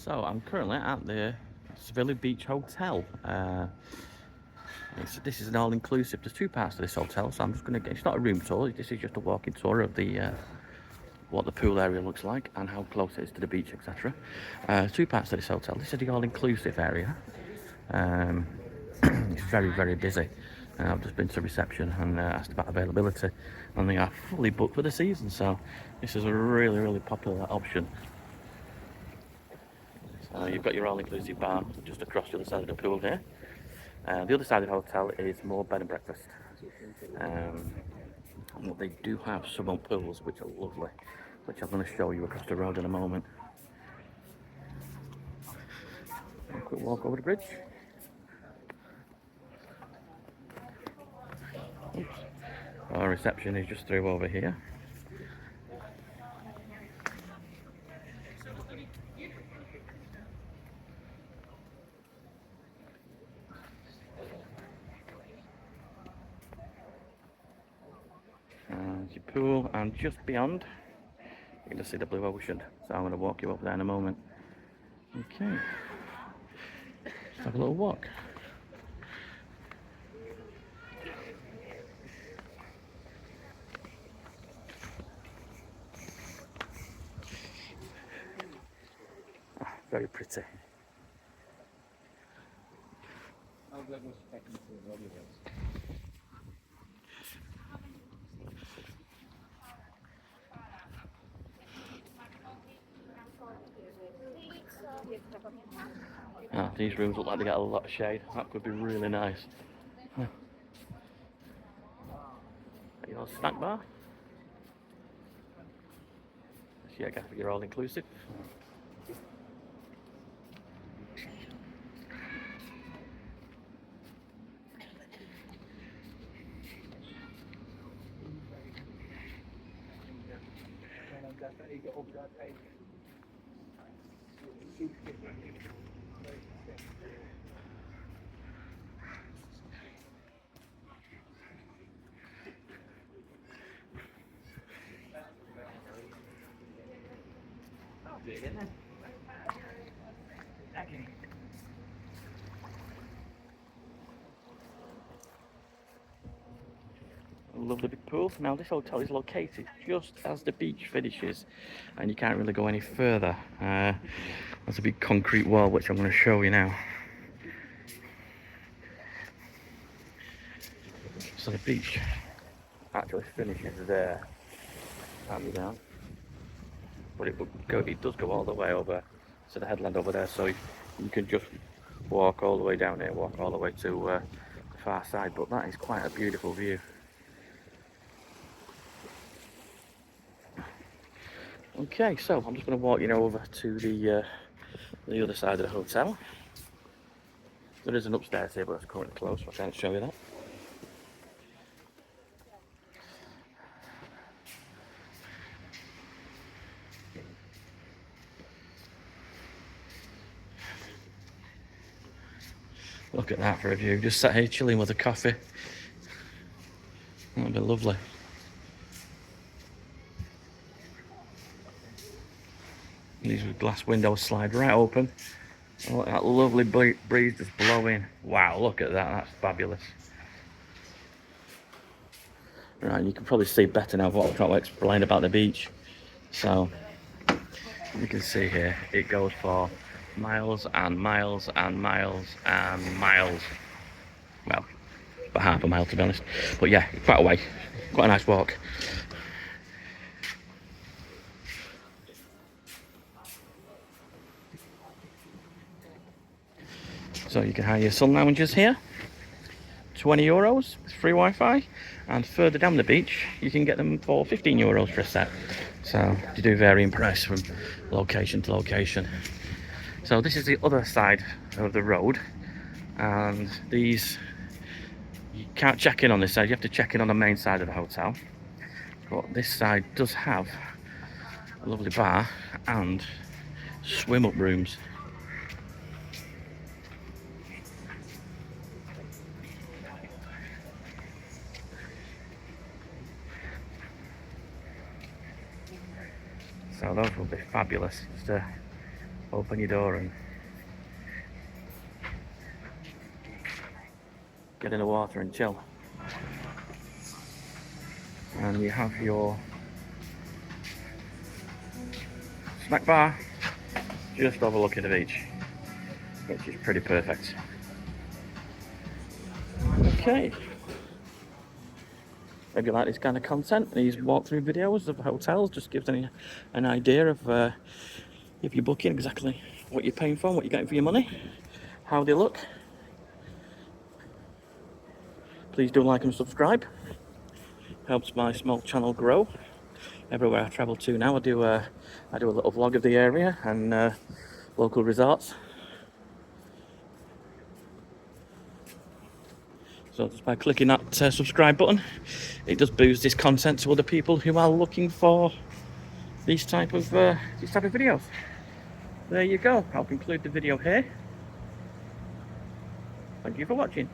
So I'm currently at the Tsilivi Beach Hotel. This is an all-inclusive. There's two parts to this hotel, so I'm just going to get. It's not a room tour. This is just a walking tour of the what the pool area looks like and how close it is to the beach, etc. Two parts to this hotel. This is the all-inclusive area. Um, it's very busy. I've just been to reception and asked about availability, and they are fully booked for the season. So this is a really popular option. You've got your all-inclusive bar just across the other side of the pool here. The other side of the hotel is more bed and breakfast. And they do have swimming pools, which are lovely, which I'm going to show you across the road in a moment. A quick walk over the bridge. Oops. Our reception is just through over here. There's your pool, and just beyond you can just see the blue ocean. So I'm going to walk you up there in a moment. Okay, let's have a little walk. Very pretty. These rooms look like they got a lot of shade. That could be really nice. Your snack bar. Yeah, I guess you're all inclusive. Lovely big pool. Now this hotel is located just as the beach finishes, and you can't really go any further. There's a big concrete wall which I'm going to show you now. So the beach actually finishes there, hand down, but it does go all the way over to the headland over there, so you can just walk all the way down here, walk all the way to the far side. But that is quite a beautiful view. Okay, so I'm just going to walk you over to the other side of the hotel. There is an upstairs here, but it's currently closed, so I can't show you that. Look at that for a view. Just sat here chilling with a coffee. That'd be lovely. These glass windows slide right open. Oh, that lovely breeze just blowing. Wow, look at that. That's fabulous. Right, you can probably see better now what I'm trying to explain about the beach. So, you can see here, it goes for miles and miles and miles and miles. Well, about half a mile to be honest. But yeah, quite a way. Quite a nice walk. So you can hire your sun lounges here. €20 with free Wi-Fi, and further down the beach you can get them for €15 for a set. So you do vary in price from location to location. So this is the other side of the road, and these, you can't check in on this side, you have to check in on the main side of the hotel. But this side does have a lovely bar and swim up rooms. So those will be fabulous. Just open your door and get in the water and chill. And you have your snack bar just overlooking the beach, which is pretty perfect. Okay. If you like this kind of content, these walkthrough videos of hotels just gives an idea of if you're booking exactly what you're paying for, what you're getting for your money, how they look. Please do like and subscribe. Helps my small channel grow. Everywhere I travel to now, I do a little vlog of the area and local resorts. So just by clicking that subscribe button, it does boost this content to other people who are looking for these type of videos. There you go. I'll conclude the video here. Thank you for watching.